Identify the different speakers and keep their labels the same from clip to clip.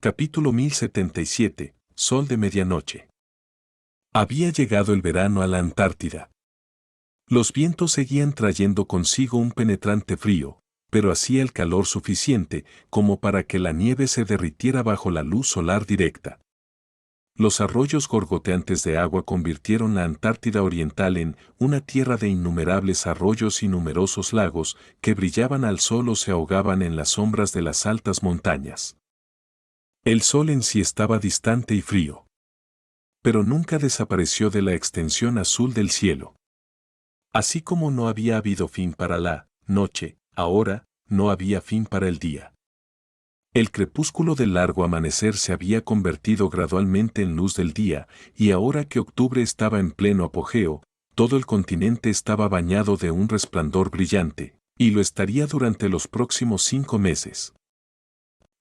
Speaker 1: Capítulo 1077. Sol de medianoche. Había llegado el verano a la Antártida. Los vientos seguían trayendo consigo un penetrante frío, pero hacía el calor suficiente como para que la nieve se derritiera bajo la luz solar directa. Los arroyos gorgoteantes de agua convirtieron la Antártida Oriental en una tierra de innumerables arroyos y numerosos lagos que brillaban al sol o se ahogaban en las sombras de las altas montañas. El sol en sí estaba distante y frío, pero nunca desapareció de la extensión azul del cielo. Así como no había habido fin para la noche, ahora no había fin para el día. El crepúsculo del largo amanecer se había convertido gradualmente en luz del día, y ahora que octubre estaba en pleno apogeo, todo el continente estaba bañado de un resplandor brillante, y lo estaría durante los próximos 5 meses.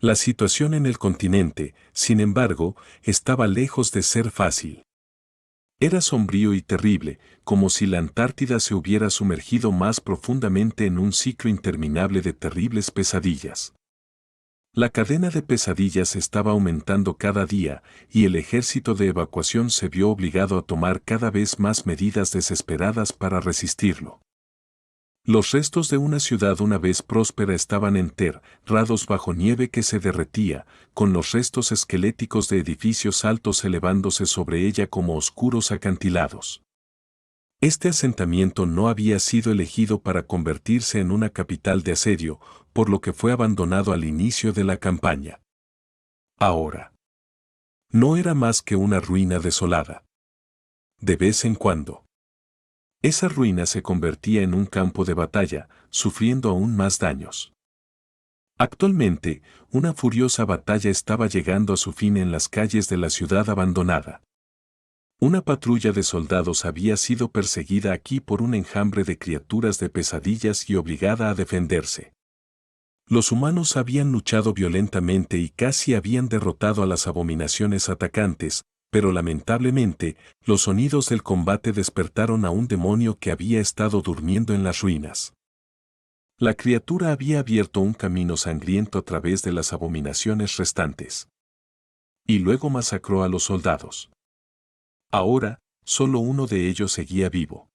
Speaker 1: La situación en el continente, sin embargo, estaba lejos de ser fácil. Era sombrío y terrible, como si la Antártida se hubiera sumergido más profundamente en un ciclo interminable de terribles pesadillas. La cadena de pesadillas estaba aumentando cada día, y el ejército de evacuación se vio obligado a tomar cada vez más medidas desesperadas para resistirlo. Los restos de una ciudad una vez próspera estaban enterrados bajo nieve que se derretía, con los restos esqueléticos de edificios altos elevándose sobre ella como oscuros acantilados. Este asentamiento no había sido elegido para convertirse en una capital de asedio, por lo que fue abandonado al inicio de la campaña. Ahora, no era más que una ruina desolada. De vez en cuando, esa ruina se convertía en un campo de batalla, sufriendo aún más daños. Actualmente, una furiosa batalla estaba llegando a su fin en las calles de la ciudad abandonada. Una patrulla de soldados había sido perseguida aquí por un enjambre de criaturas de pesadillas y obligada a defenderse. Los humanos habían luchado violentamente y casi habían derrotado a las abominaciones atacantes, pero lamentablemente, los sonidos del combate despertaron a un demonio que había estado durmiendo en las ruinas. La criatura había abierto un camino sangriento a través de las abominaciones restantes. Y luego masacró a los soldados. Ahora, solo uno de ellos seguía vivo.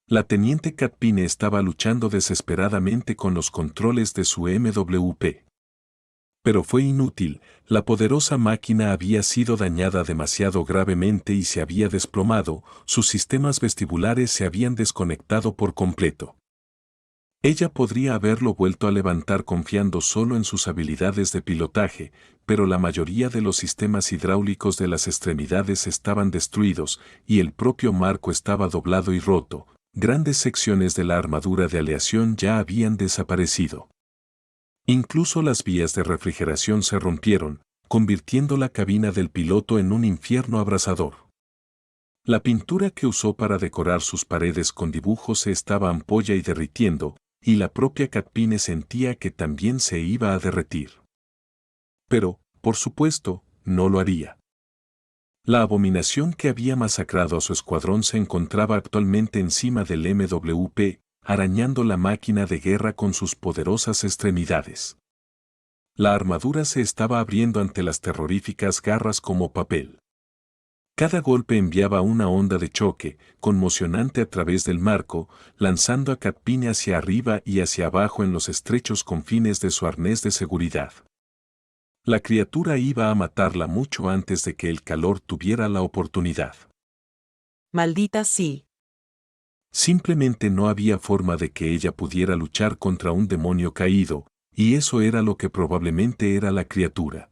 Speaker 1: La teniente Catpine estaba luchando desesperadamente con los controles de su MWP. Pero fue inútil, la poderosa máquina había sido dañada demasiado gravemente y se había desplomado, sus sistemas vestibulares se habían desconectado por completo. Ella podría haberlo vuelto a levantar confiando solo en sus habilidades de pilotaje, pero la mayoría de los sistemas hidráulicos de las extremidades estaban destruidos y el propio marco estaba doblado y roto. Grandes secciones de la armadura de aleación ya habían desaparecido. Incluso las vías de refrigeración se rompieron, convirtiendo la cabina del piloto en un infierno abrasador. La pintura que usó para decorar sus paredes con dibujos se estaba ampolla y derritiendo, y la propia Catpine sentía que también se iba a derretir. Pero, por supuesto, no lo haría. La abominación que había masacrado a su escuadrón se encontraba actualmente encima del MWP, arañando la máquina de guerra con sus poderosas extremidades. La armadura se estaba abriendo ante las terroríficas garras como papel. Cada golpe enviaba una onda de choque, conmocionante a través del marco, lanzando a Catpine hacia arriba y hacia abajo en los estrechos confines de su arnés de seguridad. La criatura iba a matarla mucho antes de que el calor tuviera la oportunidad.
Speaker 2: Maldita sí.
Speaker 1: Simplemente no había forma de que ella pudiera luchar contra un demonio caído, y eso era lo que probablemente era la criatura.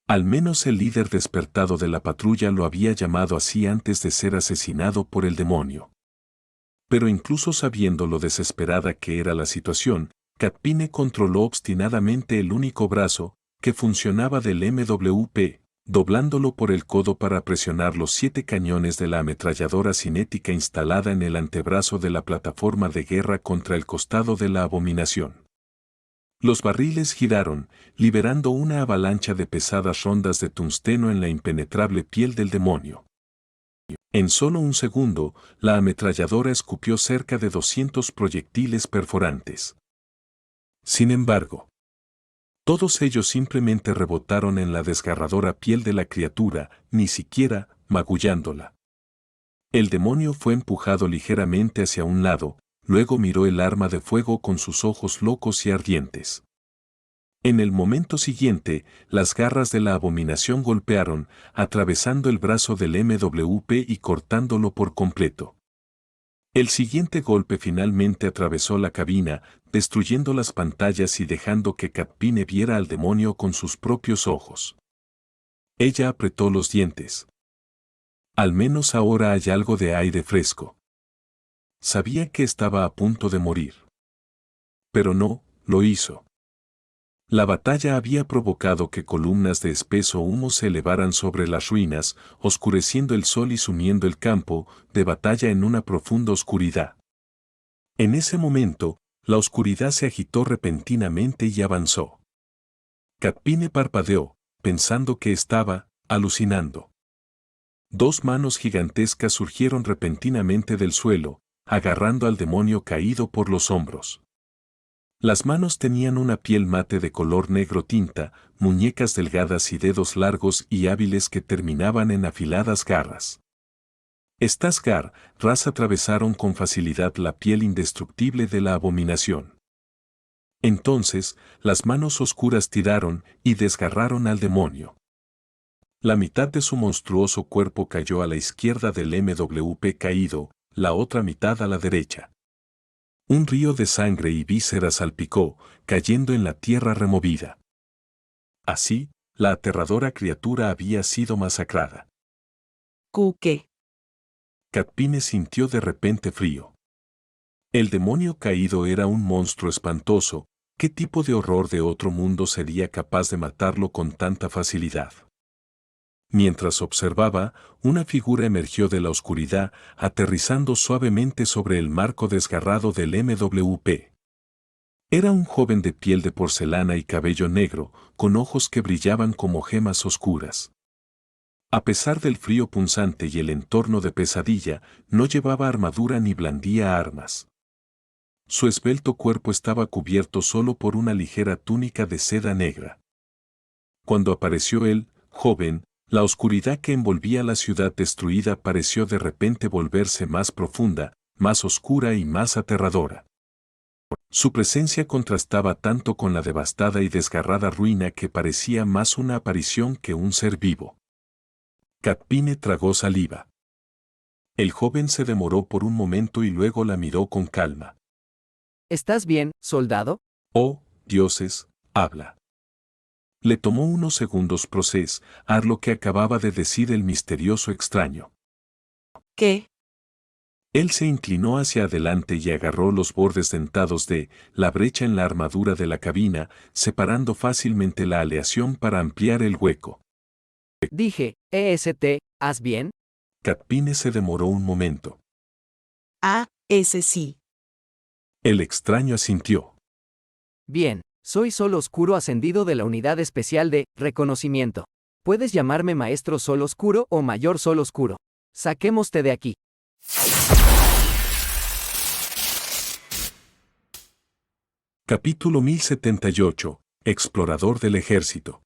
Speaker 1: Al menos el líder despertado de la patrulla lo había llamado así antes de ser asesinado por el demonio. Pero incluso sabiendo lo desesperada que era la situación, Catpine controló obstinadamente el único brazo que funcionaba del MWP, doblándolo por el codo para presionar los 7 cañones de la ametralladora cinética instalada en el antebrazo de la plataforma de guerra contra el costado de la abominación. Los barriles giraron, liberando una avalancha de pesadas rondas de tungsteno en la impenetrable piel del demonio. En solo un segundo, la ametralladora escupió cerca de 200 proyectiles perforantes. Sin embargo, Todos ellos simplemente rebotaron en la desgarradora piel de la criatura, ni siquiera magullándola. El demonio fue empujado ligeramente hacia un lado, luego miró el arma de fuego con sus ojos locos y ardientes. En el momento siguiente, las garras de la abominación golpearon, atravesando el brazo del MWP y cortándolo por completo. El siguiente golpe finalmente atravesó la cabina, destruyendo las pantallas y dejando que Katpine viera al demonio con sus propios ojos. Ella apretó los dientes. Al menos ahora hay algo de aire fresco. Sabía que estaba a punto de morir. Pero no, lo hizo. La batalla había provocado que columnas de espeso humo se elevaran sobre las ruinas, oscureciendo el sol y sumiendo el campo de batalla en una profunda oscuridad. En ese momento, la oscuridad se agitó repentinamente y avanzó. Katpine parpadeó, pensando que estaba alucinando. Dos manos gigantescas surgieron repentinamente del suelo, agarrando al demonio caído por los hombros. Las manos tenían una piel mate de color negro tinta, muñecas delgadas y dedos largos y hábiles que terminaban en afiladas garras. Estas garras atravesaron con facilidad la piel indestructible de la abominación. Entonces, las manos oscuras tiraron y desgarraron al demonio. La mitad de su monstruoso cuerpo cayó a la izquierda del MWP caído, la otra mitad a la derecha. Un río de sangre y vísceras salpicó, cayendo en la tierra removida. Así, la aterradora criatura había sido masacrada.
Speaker 2: ¿Qué?
Speaker 1: Katpine sintió de repente frío. El demonio caído era un monstruo espantoso. ¿Qué tipo de horror de otro mundo sería capaz de matarlo con tanta facilidad? Mientras observaba, una figura emergió de la oscuridad, aterrizando suavemente sobre el marco desgarrado del MWP. Era un joven de piel de porcelana y cabello negro, con ojos que brillaban como gemas oscuras. A pesar del frío punzante y el entorno de pesadilla, no llevaba armadura ni blandía armas. Su esbelto cuerpo estaba cubierto solo por una ligera túnica de seda negra. Cuando apareció él, joven, la oscuridad que envolvía la ciudad destruida pareció de repente volverse más profunda, más oscura y más aterradora. Su presencia contrastaba tanto con la devastada y desgarrada ruina que parecía más una aparición que un ser vivo. Katpine tragó saliva. El joven se demoró por un momento y luego la miró con calma.
Speaker 3: ¿Estás bien, soldado?
Speaker 1: Oh, dioses, habla. Le tomó unos segundos procesar lo que acababa de decir el misterioso extraño.
Speaker 2: ¿Qué?
Speaker 1: Él se inclinó hacia adelante y agarró los bordes dentados de la brecha en la armadura de la cabina, separando fácilmente la aleación para ampliar el hueco.
Speaker 3: Dije, ¿haz bien?
Speaker 1: Katpine se demoró un momento.
Speaker 2: Ah, ese sí.
Speaker 1: El extraño asintió.
Speaker 3: Bien, soy Sol Oscuro ascendido de la Unidad Especial de Reconocimiento. Puedes llamarme Maestro Sol Oscuro o Mayor Sol Oscuro. Saquémoste de aquí.
Speaker 1: Capítulo 1078. Explorador del ejército.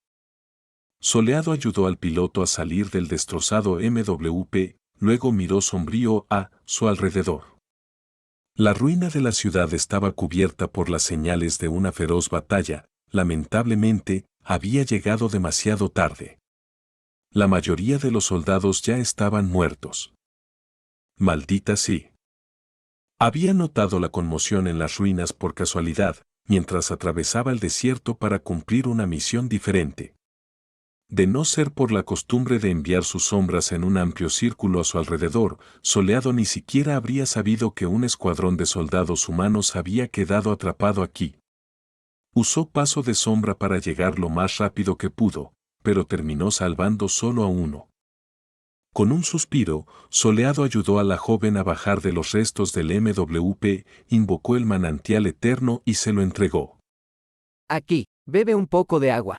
Speaker 1: Soleado ayudó al piloto a salir del destrozado MWP, luego miró sombrío a su alrededor. La ruina de la ciudad estaba cubierta por las señales de una feroz batalla. Lamentablemente, había llegado demasiado tarde. La mayoría de los soldados ya estaban muertos. Maldita sí. Había notado la conmoción en las ruinas por casualidad, mientras atravesaba el desierto para cumplir una misión diferente. De no ser por la costumbre de enviar sus sombras en un amplio círculo a su alrededor, Soleado ni siquiera habría sabido que un escuadrón de soldados humanos había quedado atrapado aquí. Usó paso de sombra para llegar lo más rápido que pudo, pero terminó salvando solo a uno. Con un suspiro, Soleado ayudó a la joven a bajar de los restos del MWP, invocó el manantial eterno y se lo entregó.
Speaker 3: Aquí, bebe un poco de agua.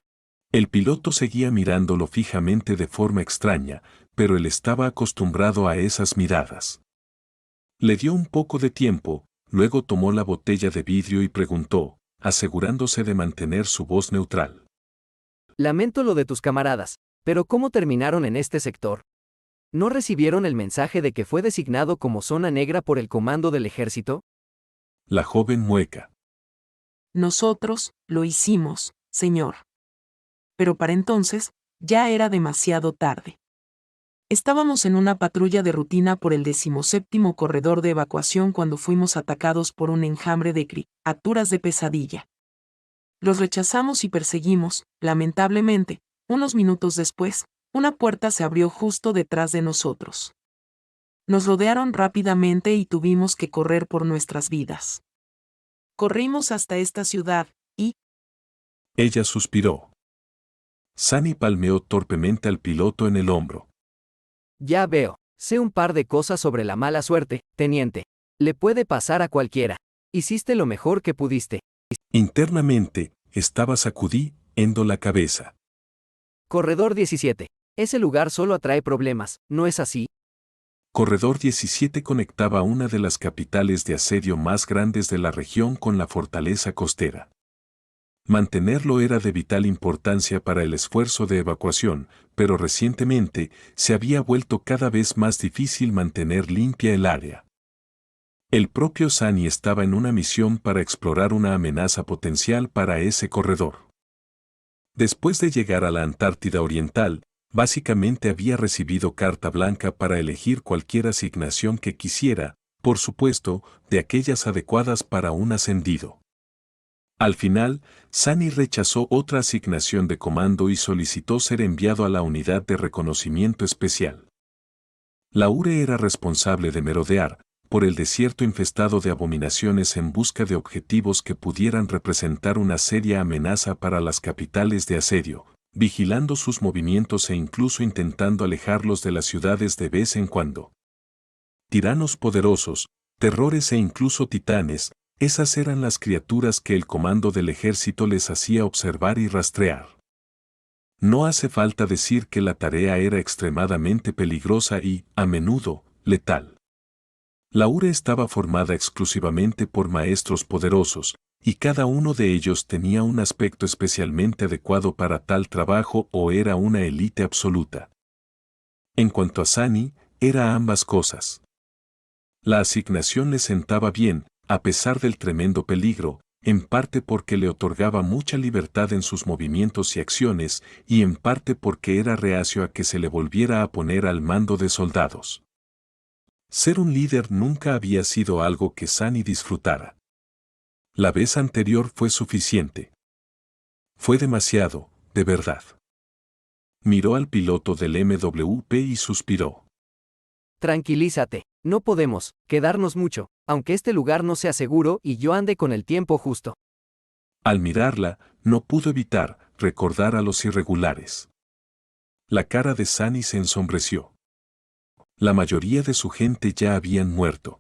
Speaker 1: El piloto seguía mirándolo fijamente de forma extraña, pero él estaba acostumbrado a esas miradas. Le dio un poco de tiempo, luego tomó la botella de vidrio y preguntó, asegurándose de mantener su voz neutral.
Speaker 3: Lamento lo de tus camaradas, pero ¿cómo terminaron en este sector? ¿No recibieron el mensaje de que fue designado como zona negra por el comando del ejército?
Speaker 1: La joven mueca.
Speaker 2: Nosotros lo hicimos, señor. Pero para entonces, ya era demasiado tarde. Estábamos en una patrulla de rutina por el 17º corredor de evacuación cuando fuimos atacados por un enjambre de criaturas de pesadilla. Los rechazamos y perseguimos, lamentablemente, unos minutos después, una puerta se abrió justo detrás de nosotros. Nos rodearon rápidamente y tuvimos que correr por nuestras vidas. Corrimos hasta esta ciudad, y...
Speaker 1: Ella suspiró. Sunny palmeó torpemente al piloto en el hombro.
Speaker 3: Ya veo, sé un par de cosas sobre la mala suerte, teniente. Le puede pasar a cualquiera. Hiciste lo mejor que pudiste.
Speaker 1: Internamente, estaba sacudiendo la cabeza.
Speaker 3: Corredor 17. Ese lugar solo atrae problemas, ¿no es así?
Speaker 1: Corredor 17 conectaba una de las capitales de asedio más grandes de la región con la fortaleza costera. Mantenerlo era de vital importancia para el esfuerzo de evacuación, pero recientemente se había vuelto cada vez más difícil mantener limpia el área. El propio Sunny estaba en una misión para explorar una amenaza potencial para ese corredor. Después de llegar a la Antártida Oriental, básicamente había recibido carta blanca para elegir cualquier asignación que quisiera, por supuesto, de aquellas adecuadas para un ascendido. Al final, Sunny rechazó otra asignación de comando y solicitó ser enviado a la Unidad de Reconocimiento Especial. La URE era responsable de merodear por el desierto infestado de abominaciones en busca de objetivos que pudieran representar una seria amenaza para las capitales de asedio, vigilando sus movimientos e incluso intentando alejarlos de las ciudades de vez en cuando. Tiranos poderosos, terrores e incluso titanes, esas eran las criaturas que el comando del ejército les hacía observar y rastrear. No hace falta decir que la tarea era extremadamente peligrosa y, a menudo, letal. La URE estaba formada exclusivamente por maestros poderosos, y cada uno de ellos tenía un aspecto especialmente adecuado para tal trabajo o era una élite absoluta. En cuanto a Sunny, era ambas cosas. La asignación le sentaba bien, a pesar del tremendo peligro, en parte porque le otorgaba mucha libertad en sus movimientos y acciones, y en parte porque era reacio a que se le volviera a poner al mando de soldados. Ser un líder nunca había sido algo que Sunny disfrutara. La vez anterior fue suficiente. Fue demasiado, de verdad. Miró al piloto del MWP y suspiró.
Speaker 3: Tranquilízate, no podemos quedarnos mucho, aunque este lugar no sea seguro y yo ande con el tiempo justo.
Speaker 1: Al mirarla, no pudo evitar recordar a los irregulares. La cara de Sunny se ensombreció. La mayoría de su gente ya habían muerto.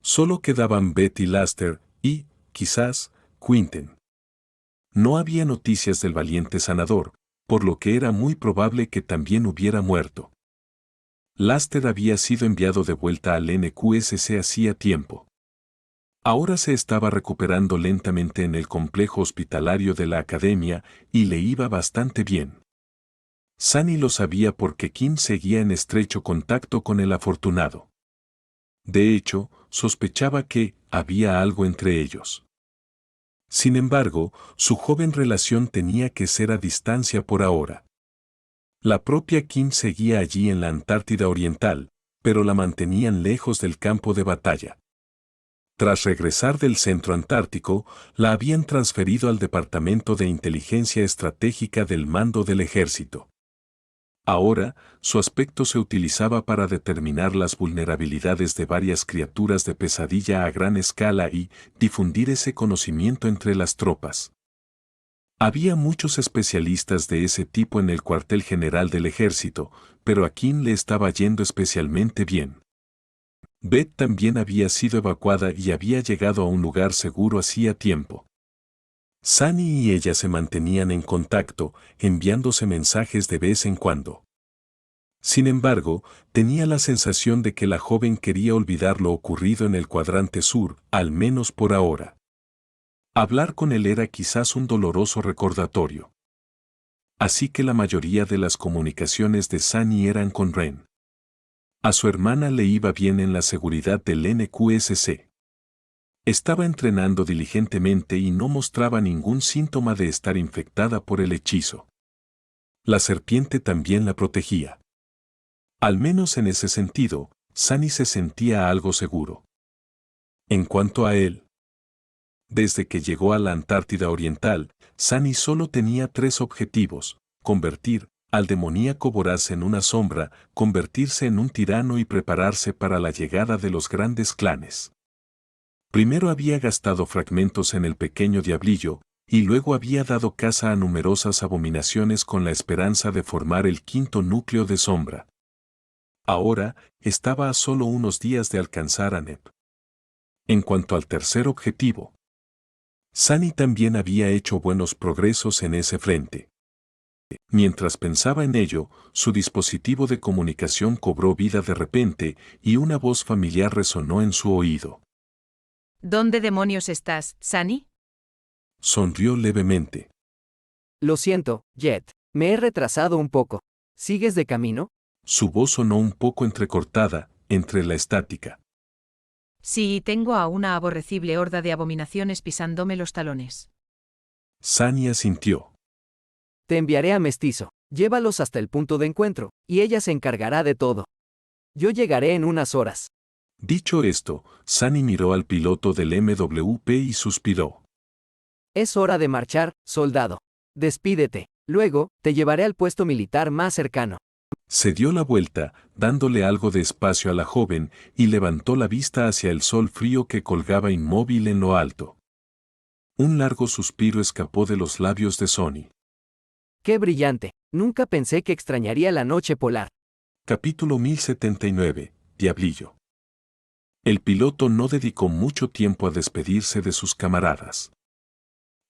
Speaker 1: Solo quedaban Betty Laster y, quizás, Quinten. No había noticias del valiente sanador, por lo que era muy probable que también hubiera muerto. Laster había sido enviado de vuelta al NQSC hacía tiempo. Ahora se estaba recuperando lentamente en el complejo hospitalario de la academia y le iba bastante bien. Sunny lo sabía porque Kim seguía en estrecho contacto con el afortunado. De hecho, sospechaba que había algo entre ellos. Sin embargo, su joven relación tenía que ser a distancia por ahora. La propia Kim seguía allí en la Antártida Oriental, pero la mantenían lejos del campo de batalla. Tras regresar del centro antártico, la habían transferido al Departamento de Inteligencia Estratégica del Mando del Ejército. Ahora, su aspecto se utilizaba para determinar las vulnerabilidades de varias criaturas de pesadilla a gran escala y difundir ese conocimiento entre las tropas. Había muchos especialistas de ese tipo en el cuartel general del ejército, pero a Kim le estaba yendo especialmente bien. Beth también había sido evacuada y había llegado a un lugar seguro hacía tiempo. Sunny y ella se mantenían en contacto, enviándose mensajes de vez en cuando. Sin embargo, tenía la sensación de que la joven quería olvidar lo ocurrido en el cuadrante sur, al menos por ahora. Hablar con él era quizás un doloroso recordatorio. Así que la mayoría de las comunicaciones de Sunny eran con Ren. A su hermana le iba bien en la seguridad del NQSC. Estaba entrenando diligentemente y no mostraba ningún síntoma de estar infectada por el hechizo. La serpiente también la protegía. Al menos en ese sentido, Sunny se sentía algo seguro. En cuanto a él, desde que llegó a la Antártida Oriental, Sunny solo tenía 3 objetivos: convertir al demoníaco voraz en una sombra, convertirse en un tirano y prepararse para la llegada de los grandes clanes. Primero había gastado fragmentos en el pequeño diablillo, y luego había dado caza a numerosas abominaciones con la esperanza de formar el 5.º núcleo de sombra. Ahora, estaba a solo unos días de alcanzar a Neb. En cuanto al tercer objetivo, Sunny también había hecho buenos progresos en ese frente. Mientras pensaba en ello, su dispositivo de comunicación cobró vida de repente y una voz familiar resonó en su oído.
Speaker 4: ¿Dónde demonios estás, Sunny?
Speaker 1: Sonrió levemente.
Speaker 3: Lo siento, Jet. Me he retrasado un poco. ¿Sigues de camino?
Speaker 1: Su voz sonó un poco entrecortada, entre la estática.
Speaker 4: Sí, tengo a una aborrecible horda de abominaciones pisándome los talones.
Speaker 1: Sunny asintió.
Speaker 3: Te enviaré a Mestizo. Llévalos hasta el punto de encuentro, y ella se encargará de todo. Yo llegaré en unas horas.
Speaker 1: Dicho esto, Sunny miró al piloto del MWP y suspiró.
Speaker 3: Es hora de marchar, soldado. Despídete. Luego, te llevaré al puesto militar más cercano.
Speaker 1: Se dio la vuelta, dándole algo de espacio a la joven, y levantó la vista hacia el sol frío que colgaba inmóvil en lo alto. Un largo suspiro escapó de los labios de Sunny.
Speaker 3: ¡Qué brillante! Nunca pensé que extrañaría la noche polar.
Speaker 1: Capítulo 1079, Diablillo. El piloto no dedicó mucho tiempo a despedirse de sus camaradas.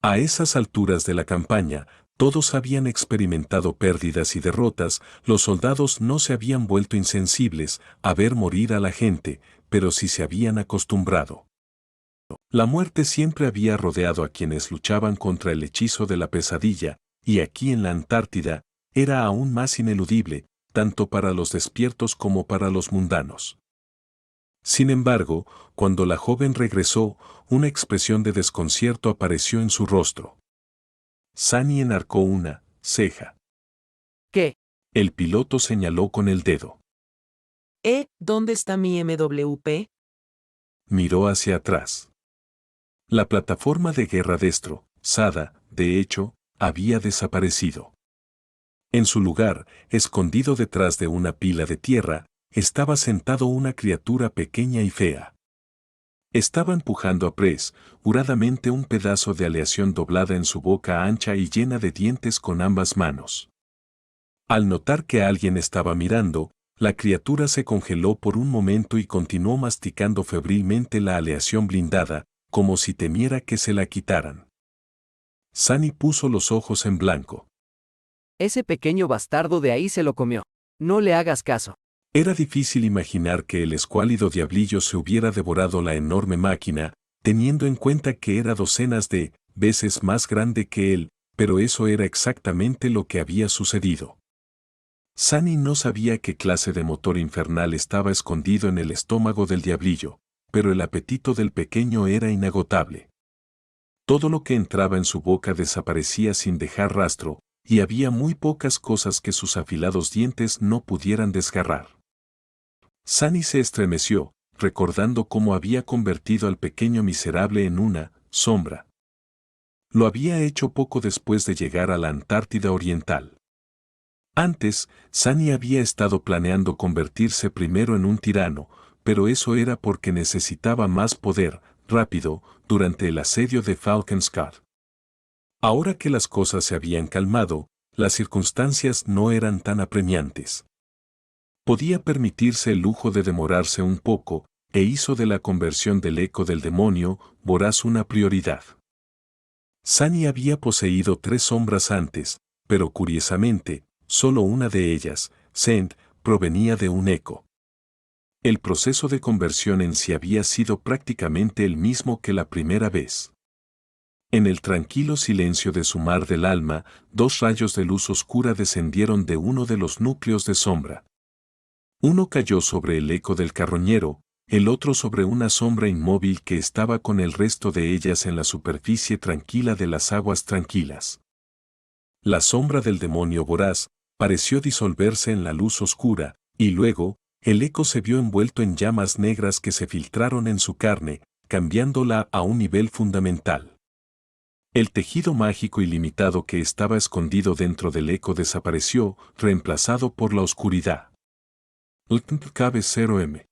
Speaker 1: A esas alturas de la campaña, todos habían experimentado pérdidas y derrotas, los soldados no se habían vuelto insensibles a ver morir a la gente, pero sí se habían acostumbrado. La muerte siempre había rodeado a quienes luchaban contra el hechizo de la pesadilla, y aquí en la Antártida, era aún más ineludible, tanto para los despiertos como para los mundanos. Sin embargo, cuando la joven regresó, una expresión de desconcierto apareció en su rostro. Sunny enarcó una ceja.
Speaker 3: ¿Qué?
Speaker 1: El piloto señaló con el dedo.
Speaker 2: ¿Dónde está mi MWP?
Speaker 1: Miró hacia atrás. La plataforma de guerra Destro, Sada, de hecho, había desaparecido. En su lugar, escondido detrás de una pila de tierra, estaba sentado una criatura pequeña y fea. Estaba empujando apresuradamente un pedazo de aleación doblada en su boca ancha y llena de dientes con ambas manos. Al notar que alguien estaba mirando, la criatura se congeló por un momento y continuó masticando febrilmente la aleación blindada, como si temiera que se la quitaran. Sunny puso los ojos en blanco.
Speaker 3: Ese pequeño bastardo de ahí se lo comió. No le hagas caso.
Speaker 1: Era difícil imaginar que el escuálido diablillo se hubiera devorado la enorme máquina, teniendo en cuenta que era docenas de veces más grande que él, pero eso era exactamente lo que había sucedido. Sunny no sabía qué clase de motor infernal estaba escondido en el estómago del diablillo, pero el apetito del pequeño era inagotable. Todo lo que entraba en su boca desaparecía sin dejar rastro, y había muy pocas cosas que sus afilados dientes no pudieran desgarrar. Sunny se estremeció, recordando cómo había convertido al pequeño miserable en una sombra. Lo había hecho poco después de llegar a la Antártida Oriental. Antes, Sunny había estado planeando convertirse primero en un tirano, pero eso era porque necesitaba más poder, rápido, durante el asedio de Falcon's Card. Ahora que las cosas se habían calmado, las circunstancias no eran tan apremiantes. Podía permitirse el lujo de demorarse un poco, e hizo de la conversión del eco del demonio voraz una prioridad. Sunny había poseído 3 sombras antes, pero curiosamente, solo una de ellas, Sent, provenía de un eco. El proceso de conversión en sí había sido prácticamente el mismo que la primera vez. En el tranquilo silencio de su mar del alma, dos rayos de luz oscura descendieron de uno de los núcleos de sombra. Uno cayó sobre el eco del carroñero, el otro sobre una sombra inmóvil que estaba con el resto de ellas en la superficie tranquila de las aguas tranquilas. La sombra del demonio voraz pareció disolverse en la luz oscura, y luego, el eco se vio envuelto en llamas negras que se filtraron en su carne, cambiándola a un nivel fundamental. El tejido mágico ilimitado que estaba escondido dentro del eco desapareció, reemplazado por la oscuridad. Cabe 0M.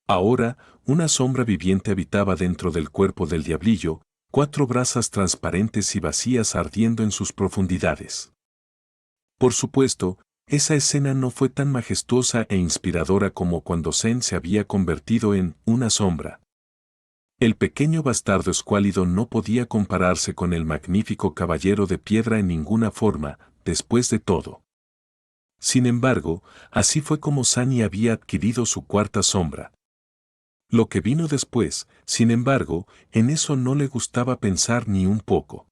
Speaker 1: Ahora, una sombra viviente habitaba dentro del cuerpo del diablillo, 4 brasas transparentes y vacías ardiendo en sus profundidades. Por supuesto, esa escena no fue tan majestuosa e inspiradora como cuando Zen se había convertido en una sombra. El pequeño bastardo escuálido no podía compararse con el magnífico caballero de piedra en ninguna forma, después de todo. Sin embargo, así fue como Sunny había adquirido su cuarta sombra. Lo que vino después, sin embargo, en eso no le gustaba pensar ni un poco.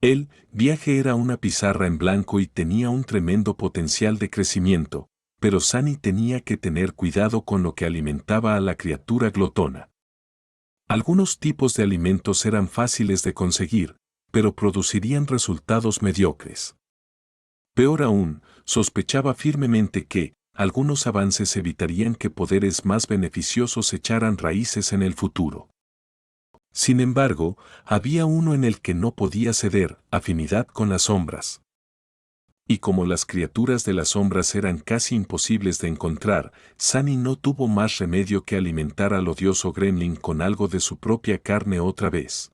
Speaker 1: El viaje era una pizarra en blanco y tenía un tremendo potencial de crecimiento, pero Sunny tenía que tener cuidado con lo que alimentaba a la criatura glotona. Algunos tipos de alimentos eran fáciles de conseguir, pero producirían resultados mediocres. Peor aún, sospechaba firmemente que, algunos avances evitarían que poderes más beneficiosos echaran raíces en el futuro. Sin embargo, había uno en el que no podía ceder: afinidad con las sombras. Y como las criaturas de las sombras eran casi imposibles de encontrar, Sunny no tuvo más remedio que alimentar al odioso gremlin con algo de su propia carne otra vez.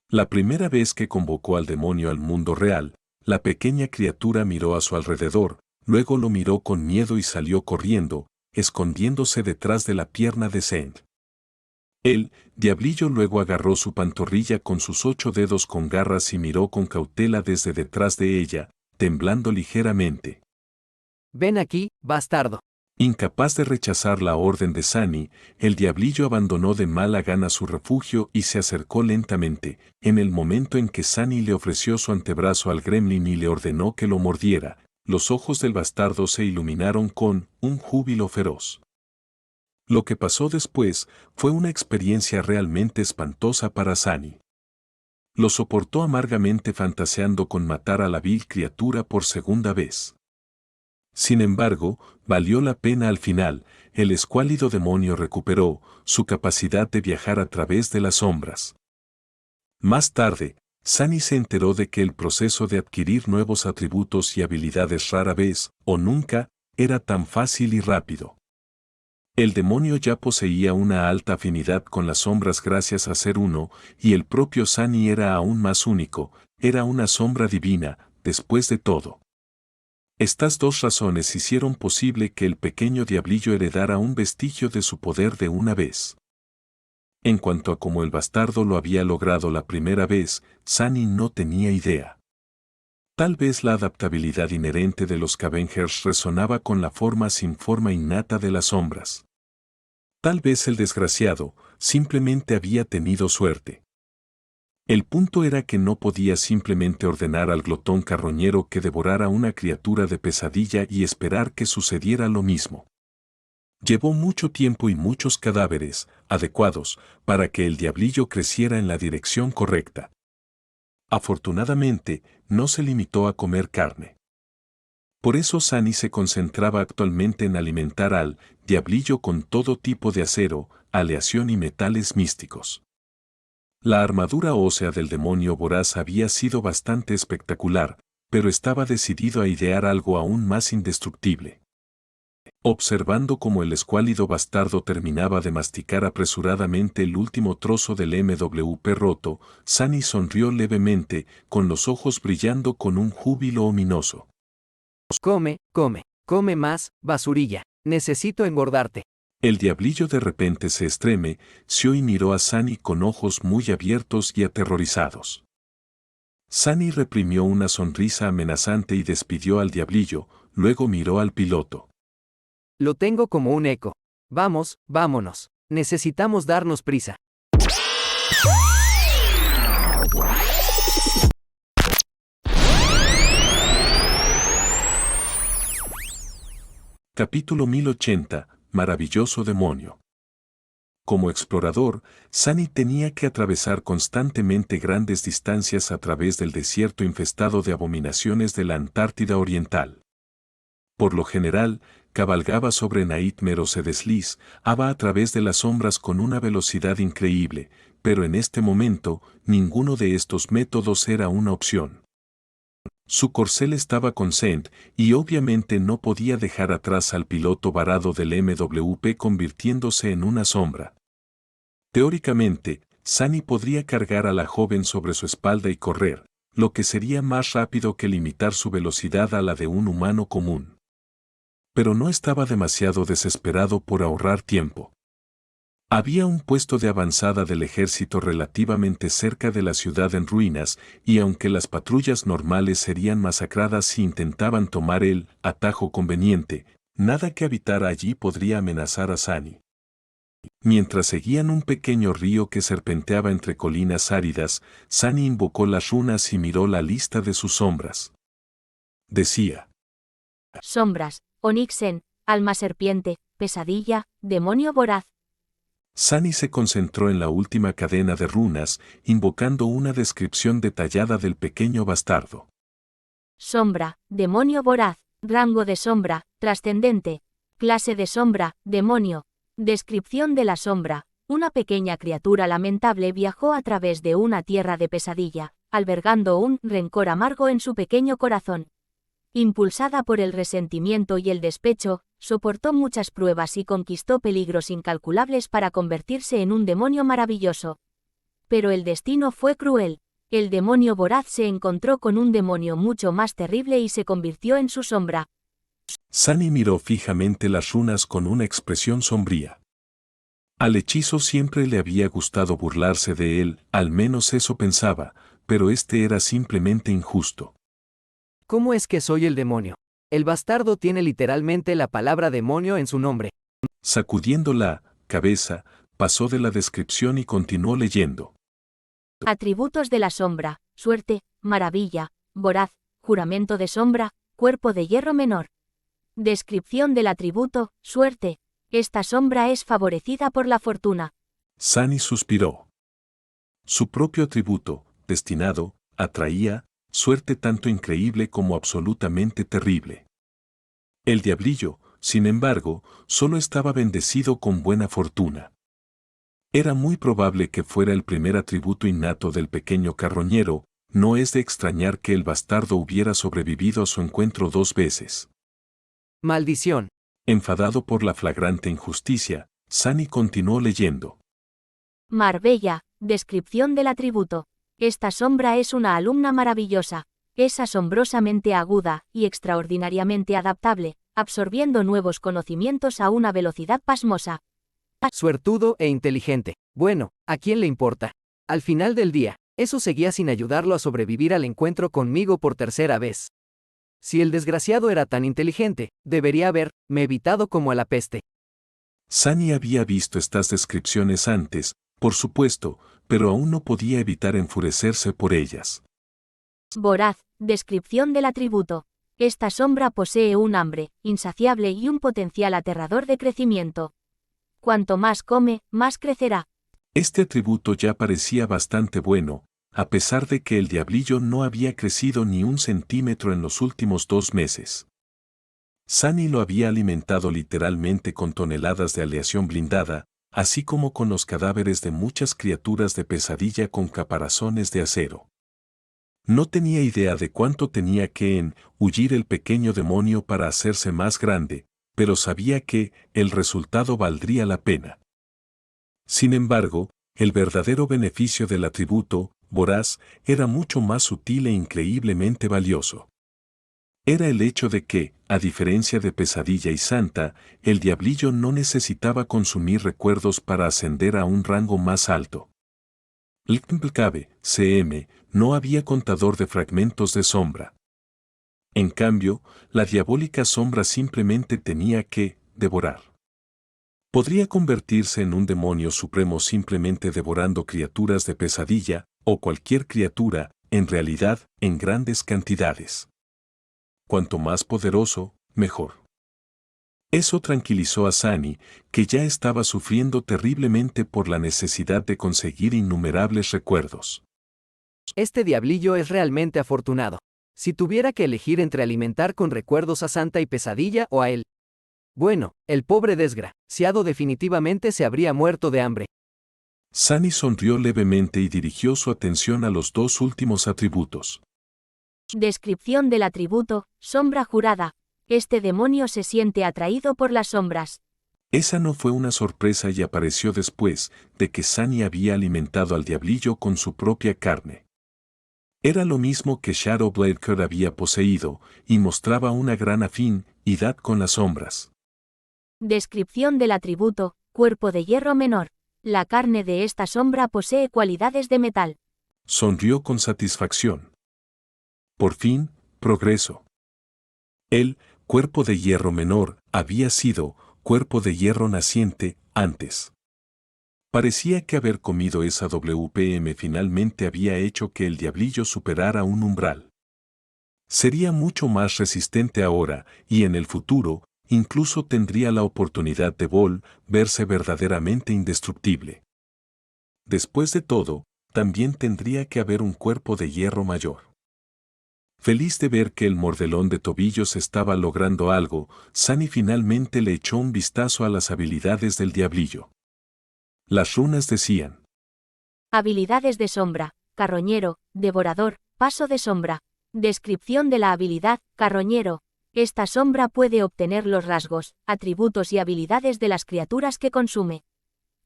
Speaker 1: La primera vez que convocó al demonio al mundo real, la pequeña criatura miró a su alrededor, luego lo miró con miedo y salió corriendo, escondiéndose detrás de la pierna de Zen. El diablillo luego agarró su pantorrilla con sus 8 dedos con garras y miró con cautela desde detrás de ella, temblando ligeramente.
Speaker 3: Ven aquí, bastardo.
Speaker 1: Incapaz de rechazar la orden de Sunny, el diablillo abandonó de mala gana su refugio y se acercó lentamente, en el momento en que Sunny le ofreció su antebrazo al gremlin y le ordenó que lo mordiera. Los ojos del bastardo se iluminaron con un júbilo feroz. Lo que pasó después fue una experiencia realmente espantosa para Sunny. Lo soportó amargamente fantaseando con matar a la vil criatura por segunda vez. Sin embargo, valió la pena al final. El escuálido demonio recuperó su capacidad de viajar a través de las sombras. Más tarde, Sunny se enteró de que el proceso de adquirir nuevos atributos y habilidades rara vez, o nunca, era tan fácil y rápido. El demonio ya poseía una alta afinidad con las sombras gracias a ser uno, y el propio Sunny era aún más único, era una sombra divina, después de todo. Estas dos razones hicieron posible que el pequeño diablillo heredara un vestigio de su poder de una vez. En cuanto a cómo el bastardo lo había logrado la primera vez, Sunny no tenía idea. Tal vez la adaptabilidad inherente de los Scavengers resonaba con la forma sin forma innata de las sombras. Tal vez el desgraciado simplemente había tenido suerte. El punto era que no podía simplemente ordenar al glotón carroñero que devorara una criatura de pesadilla y esperar que sucediera lo mismo. Llevó mucho tiempo y muchos cadáveres adecuados para que el diablillo creciera en la dirección correcta. Afortunadamente, no se limitó a comer carne. Por eso Sunny se concentraba actualmente en alimentar al diablillo con todo tipo de acero, aleación y metales místicos. La armadura ósea del demonio voraz había sido bastante espectacular, pero estaba decidido a idear algo aún más indestructible. Observando cómo el escuálido bastardo terminaba de masticar apresuradamente el último trozo del MVP roto, Sunny sonrió levemente, con los ojos brillando con un júbilo ominoso.
Speaker 3: Come, come, come más, basurilla. Necesito engordarte.
Speaker 1: El diablillo de repente se estremeció y miró a Sunny con ojos muy abiertos y aterrorizados. Sunny reprimió una sonrisa amenazante y despidió al diablillo, luego miró al piloto.
Speaker 3: Lo tengo como un eco. Vamos, vámonos. Necesitamos darnos prisa.
Speaker 1: Capítulo 1080. Maravilloso demonio. Como explorador, Sunny tenía que atravesar constantemente grandes distancias a través del desierto infestado de abominaciones de la Antártida Oriental. Por lo general, cabalgaba sobre Nightmare o se deslizaba a través de las sombras con una velocidad increíble, pero en este momento, ninguno de estos métodos era una opción. Su corcel estaba con Sent y obviamente no podía dejar atrás al piloto varado del MWP convirtiéndose en una sombra. Teóricamente, Sunny podría cargar a la joven sobre su espalda y correr, lo que sería más rápido que limitar su velocidad a la de un humano común. Pero no estaba demasiado desesperado por ahorrar tiempo. Había un puesto de avanzada del ejército relativamente cerca de la ciudad en ruinas, y aunque las patrullas normales serían masacradas si intentaban tomar el atajo conveniente, nada que habitara allí podría amenazar a Sunny. Mientras seguían un pequeño río que serpenteaba entre colinas áridas, Sunny invocó las runas y miró la lista de sus sombras. Decía:
Speaker 5: Sombras, Onixen, alma serpiente, pesadilla, demonio voraz.
Speaker 1: Sunny se concentró en la última cadena de runas, invocando una descripción detallada del pequeño bastardo.
Speaker 5: Sombra, demonio voraz, rango de sombra, trascendente, clase de sombra, demonio. Descripción de la sombra. Una pequeña criatura lamentable viajó a través de una tierra de pesadilla, albergando un rencor amargo en su pequeño corazón. Impulsada por el resentimiento y el despecho, soportó muchas pruebas y conquistó peligros incalculables para convertirse en un demonio maravilloso. Pero el destino fue cruel. El demonio voraz se encontró con un demonio mucho más terrible y se convirtió en su sombra.
Speaker 1: Sunny miró fijamente las runas con una expresión sombría. Al hechizo siempre le había gustado burlarse de él, al menos eso pensaba, pero este era simplemente injusto.
Speaker 3: ¿Cómo es que soy el demonio? El bastardo tiene literalmente la palabra demonio en su nombre.
Speaker 1: Sacudiendo la cabeza, pasó de la descripción y continuó leyendo.
Speaker 5: Atributos de la sombra: suerte, maravilla, voraz, juramento de sombra, cuerpo de hierro menor. Descripción del atributo: suerte. Esta sombra es favorecida por la fortuna.
Speaker 1: Sunny suspiró. Su propio atributo, destinado, atraía suerte tanto increíble como absolutamente terrible. El diablillo, sin embargo, solo estaba bendecido con buena fortuna. Era muy probable que fuera el primer atributo innato del pequeño carroñero, no es de extrañar que el bastardo hubiera sobrevivido a su encuentro 2 veces.
Speaker 3: Maldición.
Speaker 1: Enfadado por la flagrante injusticia, Sunny continuó leyendo.
Speaker 5: Marbella, descripción del atributo. Esta sombra es una alumna maravillosa. Es asombrosamente aguda y extraordinariamente adaptable, absorbiendo nuevos conocimientos a una velocidad pasmosa.
Speaker 3: Suertudo e inteligente. Bueno, ¿a quién le importa? Al final del día, eso seguía sin ayudarlo a sobrevivir al encuentro conmigo por tercera vez. Si el desgraciado era tan inteligente, debería haberme evitado como a la peste.
Speaker 1: Sunny había visto estas descripciones antes, por supuesto, pero aún no podía evitar enfurecerse por ellas.
Speaker 5: Voraz, descripción del atributo. Esta sombra posee un hambre insaciable y un potencial aterrador de crecimiento. Cuanto más come, más crecerá.
Speaker 1: Este atributo ya parecía bastante bueno, a pesar de que el diablillo no había crecido ni 1 centímetro en los últimos 2 meses. Sunny lo había alimentado literalmente con toneladas de aleación blindada, así como con los cadáveres de muchas criaturas de pesadilla con caparazones de acero. No tenía idea de cuánto tenía que huir el pequeño demonio para hacerse más grande, pero sabía que el resultado valdría la pena. Sin embargo, el verdadero beneficio del atributo, voraz, era mucho más sutil e increíblemente valioso. Era el hecho de que, a diferencia de Pesadilla y Santa, el diablillo no necesitaba consumir recuerdos para ascender a un rango más alto. Cabe, CM, no había contador de fragmentos de sombra. En cambio, la diabólica sombra simplemente tenía que devorar. Podría convertirse en un demonio supremo simplemente devorando criaturas de pesadilla, o cualquier criatura, en realidad, en grandes cantidades. Cuanto más poderoso, mejor. Eso tranquilizó a Sunny, que ya estaba sufriendo terriblemente por la necesidad de conseguir innumerables recuerdos.
Speaker 3: Este diablillo es realmente afortunado. Si tuviera que elegir entre alimentar con recuerdos a Santa y Pesadilla o a él. Bueno, el pobre desgraciado definitivamente se habría muerto de hambre.
Speaker 1: Sunny sonrió levemente y dirigió su atención a los dos últimos atributos.
Speaker 5: Descripción del atributo, sombra jurada. Este demonio se siente atraído por las sombras.
Speaker 1: Esa no fue una sorpresa y apareció después de que Sunny había alimentado al diablillo con su propia carne. Era lo mismo que Shadow Bladeker había poseído, y mostraba una gran afinidad con las sombras.
Speaker 5: Descripción del atributo, cuerpo de hierro menor. La carne de esta sombra posee cualidades de metal.
Speaker 1: Sonrió con satisfacción. Por fin, progreso. El cuerpo de hierro menor había sido cuerpo de hierro naciente antes. Parecía que haber comido esa WPM finalmente había hecho que el diablillo superara un umbral. Sería mucho más resistente ahora y en el futuro, incluso tendría la oportunidad de verse verdaderamente indestructible. Después de todo, también tendría que haber un cuerpo de hierro mayor. Feliz de ver que el mordelón de tobillos estaba logrando algo, Sunny finalmente le echó un vistazo a las habilidades del diablillo. Las runas decían:
Speaker 5: Habilidades de sombra, carroñero, devorador, paso de sombra. Descripción de la habilidad, carroñero. Esta sombra puede obtener los rasgos, atributos y habilidades de las criaturas que consume.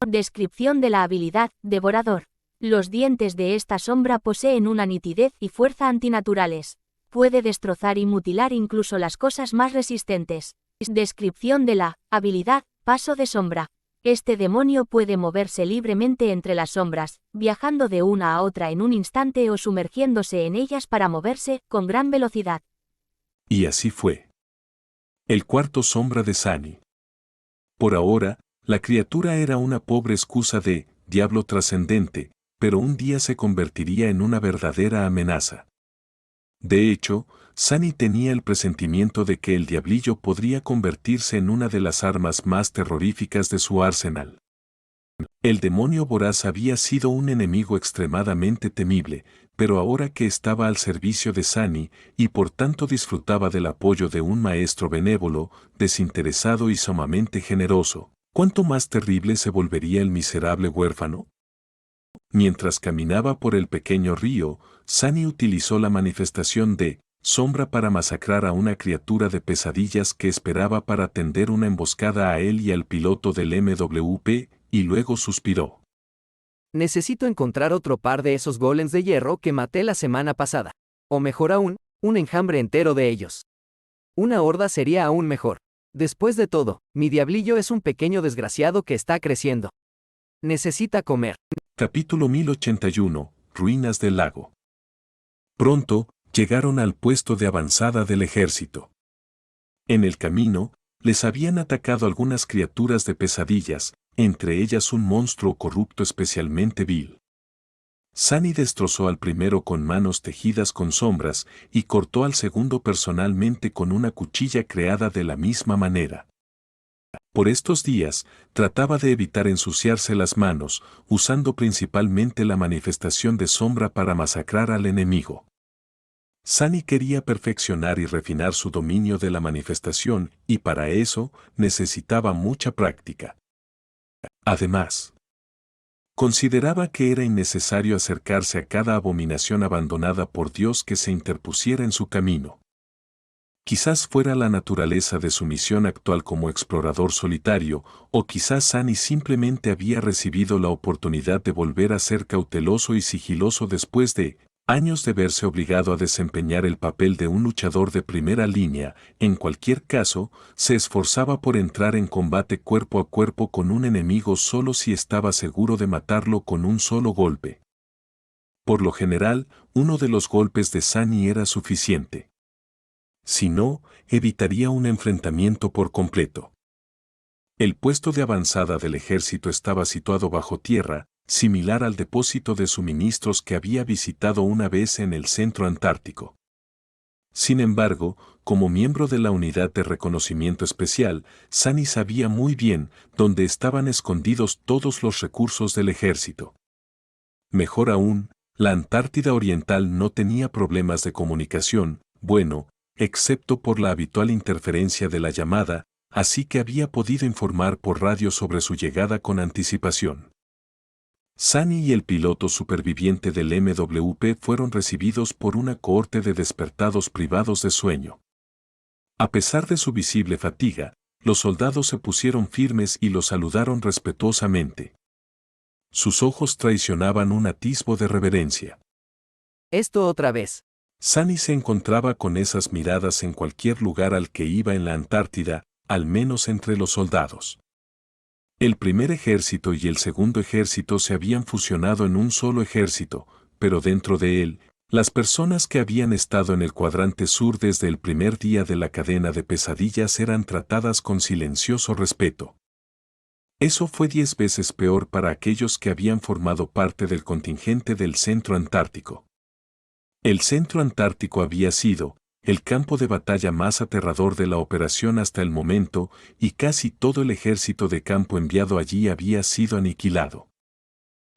Speaker 5: Descripción de la habilidad, devorador. Los dientes de esta sombra poseen una nitidez y fuerza antinaturales. Puede destrozar y mutilar incluso las cosas más resistentes. Descripción de la habilidad, paso de sombra. Este demonio puede moverse libremente entre las sombras, viajando de una a otra en un instante o sumergiéndose en ellas para moverse con gran velocidad.
Speaker 1: Y así fue. El cuarto sombra de Sunny. Por ahora, la criatura era una pobre excusa de diablo trascendente, pero un día se convertiría en una verdadera amenaza. De hecho, Sunny tenía el presentimiento de que el diablillo podría convertirse en una de las armas más terroríficas de su arsenal. El demonio voraz había sido un enemigo extremadamente temible, pero ahora que estaba al servicio de Sunny y por tanto disfrutaba del apoyo de un maestro benévolo, desinteresado y sumamente generoso, ¿cuánto más terrible se volvería el miserable huérfano? Mientras caminaba por el pequeño río, Sunny utilizó la manifestación de sombra para masacrar a una criatura de pesadillas que esperaba para tender una emboscada a él y al piloto del MWP, y luego suspiró.
Speaker 3: Necesito encontrar otro par de esos golems de hierro que maté la semana pasada. O mejor aún, un enjambre entero de ellos. Una horda sería aún mejor. Después de todo, mi diablillo es un pequeño desgraciado que está creciendo. Necesita comer.
Speaker 1: Capítulo 1081, Ruinas del lago. Pronto, llegaron al puesto de avanzada del ejército. En el camino, les habían atacado algunas criaturas de pesadillas, entre ellas un monstruo corrupto especialmente vil. Sunny destrozó al primero con manos tejidas con sombras y cortó al segundo personalmente con una cuchilla creada de la misma manera. Por estos días, trataba de evitar ensuciarse las manos, usando principalmente la manifestación de sombra para masacrar al enemigo. Sunny quería perfeccionar y refinar su dominio de la manifestación, y para eso necesitaba mucha práctica. Además, consideraba que era innecesario acercarse a cada abominación abandonada por Dios que se interpusiera en su camino. Quizás fuera la naturaleza de su misión actual como explorador solitario, o quizás Sunny simplemente había recibido la oportunidad de volver a ser cauteloso y sigiloso después de años de verse obligado a desempeñar el papel de un luchador de primera línea. En cualquier caso, se esforzaba por entrar en combate cuerpo a cuerpo con un enemigo solo si estaba seguro de matarlo con un solo golpe. Por lo general, uno de los golpes de Sunny era suficiente. Si no, evitaría un enfrentamiento por completo. El puesto de avanzada del ejército estaba situado bajo tierra, similar al depósito de suministros que había visitado una vez en el centro antártico. Sin embargo, como miembro de la unidad de reconocimiento especial, Sunny sabía muy bien dónde estaban escondidos todos los recursos del ejército. Mejor aún, la Antártida Oriental no tenía problemas de comunicación, bueno, excepto por la habitual interferencia de la llamada, así que había podido informar por radio sobre su llegada con anticipación. Sunny y el piloto superviviente del MWP fueron recibidos por una cohorte de despertados privados de sueño. A pesar de su visible fatiga, los soldados se pusieron firmes y lo saludaron respetuosamente. Sus ojos traicionaban un atisbo de reverencia.
Speaker 3: Esto otra vez.
Speaker 1: Sunny se encontraba con esas miradas en cualquier lugar al que iba en la Antártida, al menos entre los soldados. El primer ejército y el segundo ejército se habían fusionado en un solo ejército, pero dentro de él, las personas que habían estado en el cuadrante sur desde el primer día de la cadena de pesadillas eran tratadas con silencioso respeto. Eso fue 10 veces peor para aquellos que habían formado parte del contingente del Centro Antártico. El Centro Antártico había sido el campo de batalla más aterrador de la operación hasta el momento, y casi todo el ejército de campo enviado allí había sido aniquilado.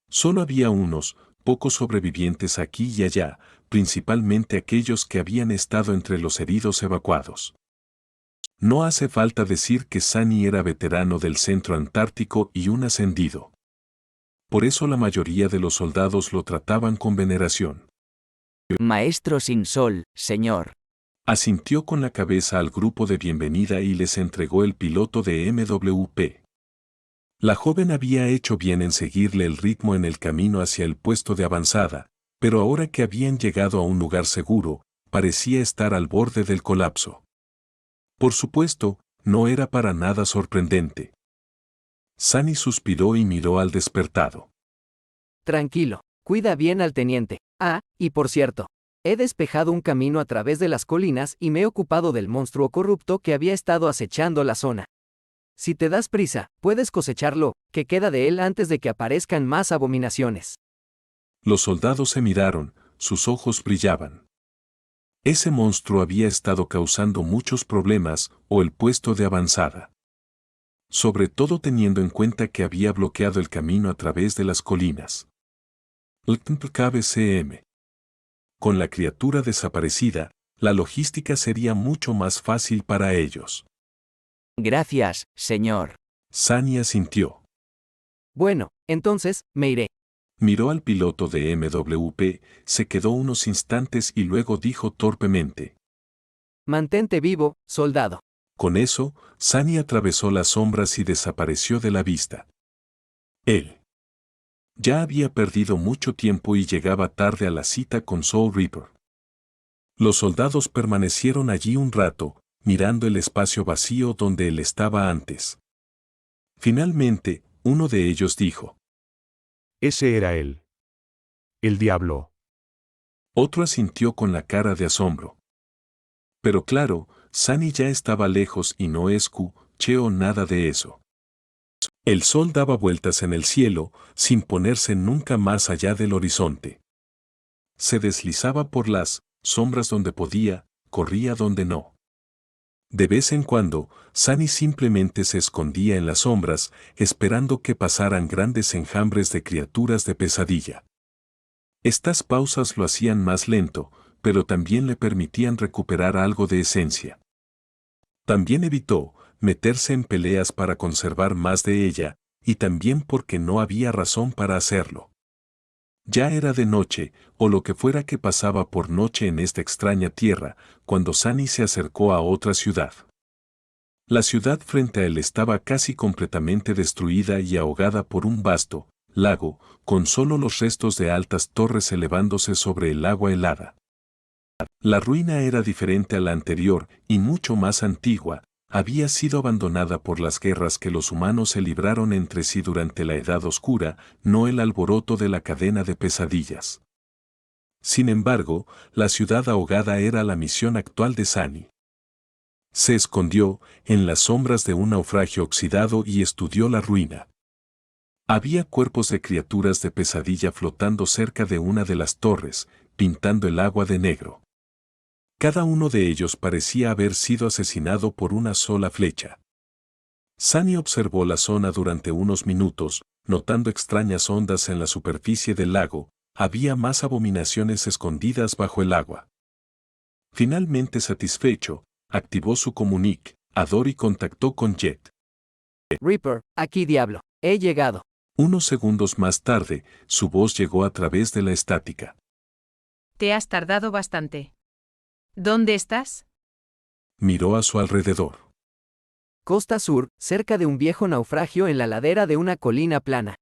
Speaker 1: Solo había unos pocos sobrevivientes aquí y allá, principalmente aquellos que habían estado entre los heridos evacuados. No hace falta decir que Sunny era veterano del Centro Antártico y un ascendido. Por eso la mayoría de los soldados lo trataban con veneración.
Speaker 6: Maestro sin sol, señor.
Speaker 1: Asintió con la cabeza al grupo de bienvenida y les entregó el piloto de MWP. La joven había hecho bien en seguirle el ritmo en el camino hacia el puesto de avanzada, pero ahora que habían llegado a un lugar seguro, parecía estar al borde del colapso. Por supuesto, no era para nada sorprendente. Sunny suspiró y miró al despertado.
Speaker 3: Tranquilo, cuida bien al teniente. Ah, y por cierto, he despejado un camino a través de las colinas y me he ocupado del monstruo corrupto que había estado acechando la zona. Si te das prisa, puedes cosecharlo, que queda de él antes de que aparezcan más abominaciones.
Speaker 1: Los soldados se miraron, sus ojos brillaban. Ese monstruo había estado causando muchos problemas, o el puesto de avanzada. Sobre todo teniendo en cuenta que había bloqueado el camino a través de las colinas. KBCM. Con la criatura desaparecida, la logística sería mucho más fácil para ellos.
Speaker 6: Gracias, señor.
Speaker 1: Sunny asintió.
Speaker 3: Bueno, entonces, me iré.
Speaker 1: Miró al piloto de MWP, se quedó unos instantes y luego dijo torpemente.
Speaker 3: Mantente vivo, soldado.
Speaker 1: Con eso, Sunny atravesó las sombras y desapareció de la vista. Él ya había perdido mucho tiempo y llegaba tarde a la cita con Soul Reaper. Los soldados permanecieron allí un rato, mirando el espacio vacío donde él estaba antes. Finalmente, uno de ellos dijo.
Speaker 7: Ese era él. El diablo.
Speaker 1: Otro asintió con la cara de asombro. Pero claro, Sunny ya estaba lejos y no escuchó nada de eso. El sol daba vueltas en el cielo, sin ponerse nunca más allá del horizonte. Se deslizaba por las sombras donde podía, corría donde no. De vez en cuando, Sunny simplemente se escondía en las sombras, esperando que pasaran grandes enjambres de criaturas de pesadilla. Estas pausas lo hacían más lento, pero también le permitían recuperar algo de esencia. También evitó meterse en peleas para conservar más de ella, y también porque no había razón para hacerlo. Ya era de noche, o lo que fuera que pasaba por noche en esta extraña tierra, cuando Sunny se acercó a otra ciudad. La ciudad frente a él estaba casi completamente destruida y ahogada por un vasto lago, con solo los restos de altas torres elevándose sobre el agua helada. La ruina era diferente a la anterior y mucho más antigua. Había sido abandonada por las guerras que los humanos se libraron entre sí durante la Edad Oscura, no el alboroto de la cadena de pesadillas. Sin embargo, la ciudad ahogada era la misión actual de Sunny. Se escondió en las sombras de un naufragio oxidado y estudió la ruina. Había cuerpos de criaturas de pesadilla flotando cerca de una de las torres, pintando el agua de negro. Cada uno de ellos parecía haber sido asesinado por una sola flecha. Sunny observó la zona durante unos minutos, notando extrañas ondas en la superficie del lago. Había más abominaciones escondidas bajo el agua. Finalmente satisfecho, activó su comunicador y contactó con Jet.
Speaker 3: Reaper, aquí diablo. He llegado.
Speaker 1: Unos segundos más tarde, su voz llegó a través de la estática.
Speaker 4: Te has tardado bastante. ¿Dónde estás?
Speaker 1: Miró a su alrededor.
Speaker 3: Costa Sur, cerca de un viejo naufragio en la ladera de una colina plana.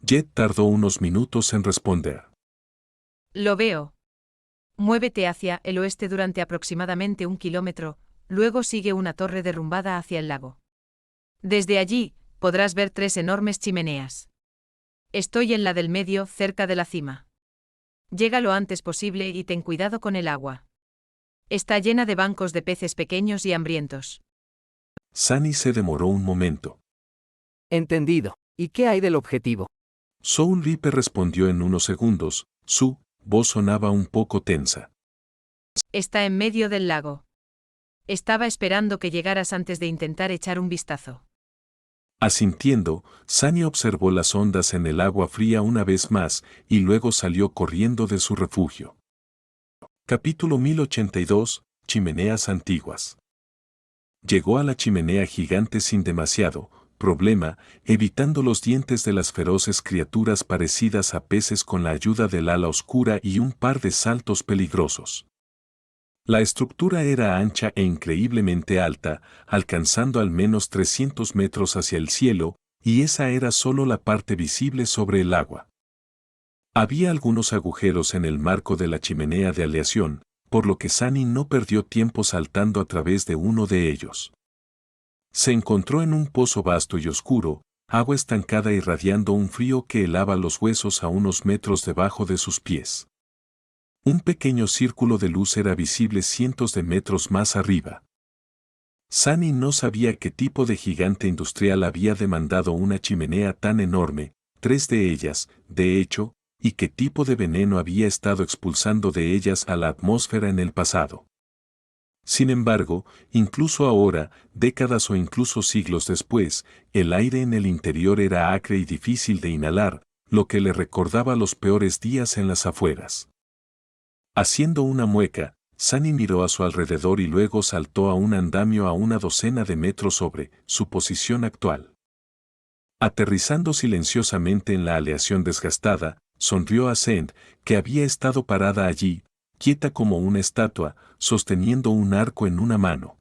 Speaker 1: Jet tardó unos minutos en responder.
Speaker 4: Lo veo. Muévete hacia el oeste durante aproximadamente 1 kilómetro, luego sigue una torre derrumbada hacia el lago. Desde allí, podrás ver 3 enormes chimeneas. Estoy en la del medio, cerca de la cima. Llega lo antes posible y ten cuidado con el agua. Está llena de bancos de peces pequeños y hambrientos.
Speaker 1: Sunny se demoró un momento.
Speaker 3: Entendido. ¿Y qué hay del objetivo?
Speaker 1: Soul Reaper respondió en unos segundos. Su voz sonaba un poco tensa.
Speaker 4: Está en medio del lago. Estaba esperando que llegaras antes de intentar echar un vistazo.
Speaker 1: Asintiendo, Sunny observó las ondas en el agua fría una vez más y luego salió corriendo de su refugio. Capítulo 1082, Chimeneas antiguas. Llegó a la chimenea gigante sin demasiado problema, evitando los dientes de las feroces criaturas parecidas a peces con la ayuda del ala oscura y un par de saltos peligrosos. La estructura era ancha e increíblemente alta, alcanzando al menos 300 metros hacia el cielo, y esa era solo la parte visible sobre el agua. Había algunos agujeros en el marco de la chimenea de aleación, por lo que Sunny no perdió tiempo saltando a través de uno de ellos. Se encontró en un pozo vasto y oscuro, agua estancada irradiando un frío que helaba los huesos a unos metros debajo de sus pies. Un pequeño círculo de luz era visible cientos de metros más arriba. Sunny no sabía qué tipo de gigante industrial había demandado una chimenea tan enorme, 3 de ellas, de hecho, y qué tipo de veneno había estado expulsando de ellas a la atmósfera en el pasado. Sin embargo, incluso ahora, décadas o incluso siglos después, el aire en el interior era acre y difícil de inhalar, lo que le recordaba los peores días en las afueras. Haciendo una mueca, Sunny miró a su alrededor y luego saltó a un andamio a una docena de metros sobre su posición actual. Aterrizando silenciosamente en la aleación desgastada, sonrió a Send, que había estado parada allí, quieta como una estatua, sosteniendo un arco en una mano.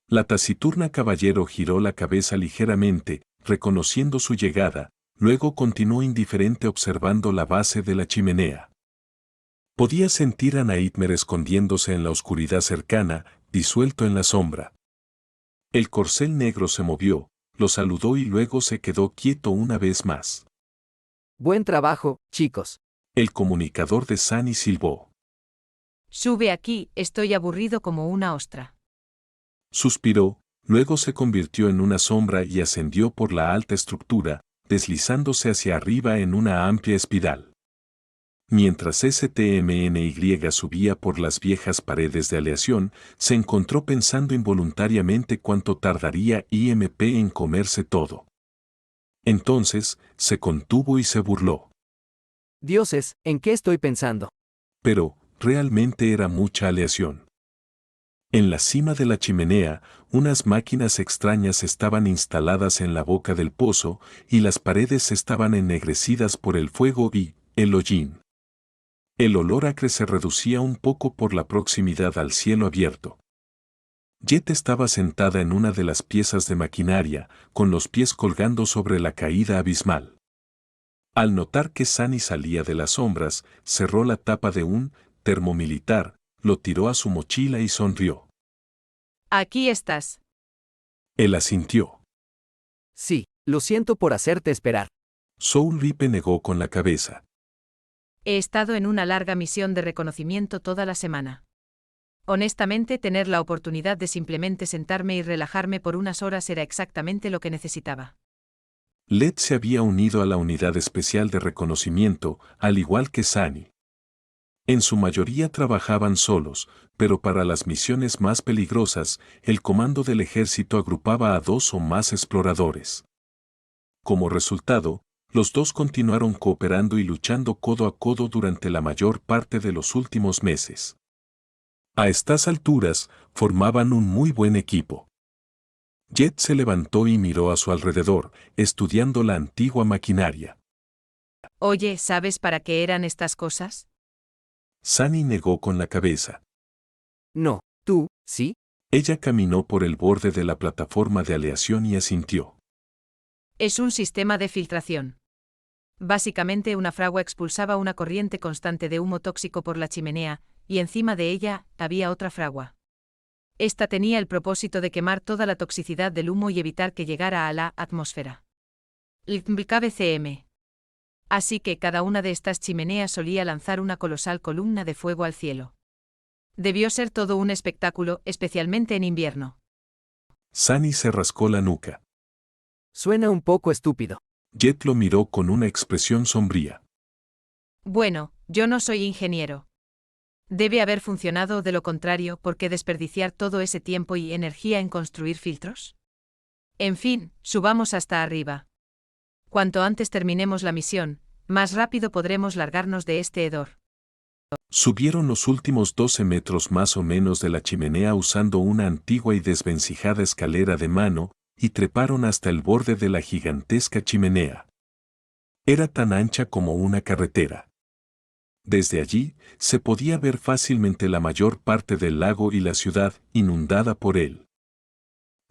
Speaker 1: La taciturna caballero giró la cabeza ligeramente, reconociendo su llegada, luego continuó indiferente observando la base de la chimenea. Podía sentir a Nightmare escondiéndose en la oscuridad cercana, disuelto en la sombra. El corcel negro se movió, lo saludó y luego se quedó quieto una vez más.
Speaker 3: Buen trabajo, chicos.
Speaker 1: El comunicador de Sunny silbó.
Speaker 4: Sube aquí, estoy aburrido como una ostra.
Speaker 1: Suspiró, luego se convirtió en una sombra y ascendió por la alta estructura, deslizándose hacia arriba en una amplia espiral. Mientras STMNY subía por las viejas paredes de aleación, se encontró pensando involuntariamente cuánto tardaría IMP en comerse todo. Entonces, se contuvo y se burló.
Speaker 3: Dioses, ¿en qué estoy pensando?
Speaker 1: Pero, realmente era mucha aleación. En la cima de la chimenea, unas máquinas extrañas estaban instaladas en la boca del pozo, y las paredes estaban ennegrecidas por el fuego y el hollín. El olor acre se reducía un poco por la proximidad al cielo abierto. Jet estaba sentada en una de las piezas de maquinaria, con los pies colgando sobre la caída abismal. Al notar que Sunny salía de las sombras, cerró la tapa de un termomilitar, lo tiró a su mochila y sonrió.
Speaker 4: Aquí estás.
Speaker 1: Él asintió.
Speaker 3: Sí, lo siento por hacerte esperar.
Speaker 1: Soul Reaper negó con la cabeza.
Speaker 4: He estado en una larga misión de reconocimiento toda la semana. Honestamente, tener la oportunidad de simplemente sentarme y relajarme por unas horas era exactamente lo que necesitaba.
Speaker 1: Led se había unido a la unidad especial de reconocimiento, al igual que Sunny. En su mayoría trabajaban solos, pero para las misiones más peligrosas, el comando del ejército agrupaba a 2 o más exploradores. Como resultado, los dos continuaron cooperando y luchando codo a codo durante la mayor parte de los últimos meses. A estas alturas, formaban un muy buen equipo. Jet se levantó y miró a su alrededor, estudiando la antigua maquinaria.
Speaker 4: Oye, ¿sabes para qué eran estas cosas?
Speaker 1: Sunny negó con la cabeza.
Speaker 3: No, tú, ¿sí?
Speaker 1: Ella caminó por el borde de la plataforma de aleación y asintió.
Speaker 4: Es un sistema de filtración. Básicamente una fragua expulsaba una corriente constante de humo tóxico por la chimenea, y encima de ella había otra fragua. Esta tenía el propósito de quemar toda la toxicidad del humo y evitar que llegara a la atmósfera. KBCM. Así que cada una de estas chimeneas solía lanzar una colosal columna de fuego al cielo. Debió ser todo un espectáculo, especialmente en invierno.
Speaker 1: Sunny se rascó la nuca.
Speaker 3: Suena un poco estúpido.
Speaker 1: Jet lo miró con una expresión sombría.
Speaker 4: Bueno, yo no soy ingeniero. Debe haber funcionado, de lo contrario, ¿por qué desperdiciar todo ese tiempo y energía en construir filtros? En fin, subamos hasta arriba. Cuanto antes terminemos la misión, más rápido podremos largarnos de este hedor.
Speaker 1: Subieron los últimos 12 metros más o menos de la chimenea usando una antigua y desvencijada escalera de mano, y treparon hasta el borde de la gigantesca chimenea. Era tan ancha como una carretera. Desde allí, se podía ver fácilmente la mayor parte del lago y la ciudad inundada por él.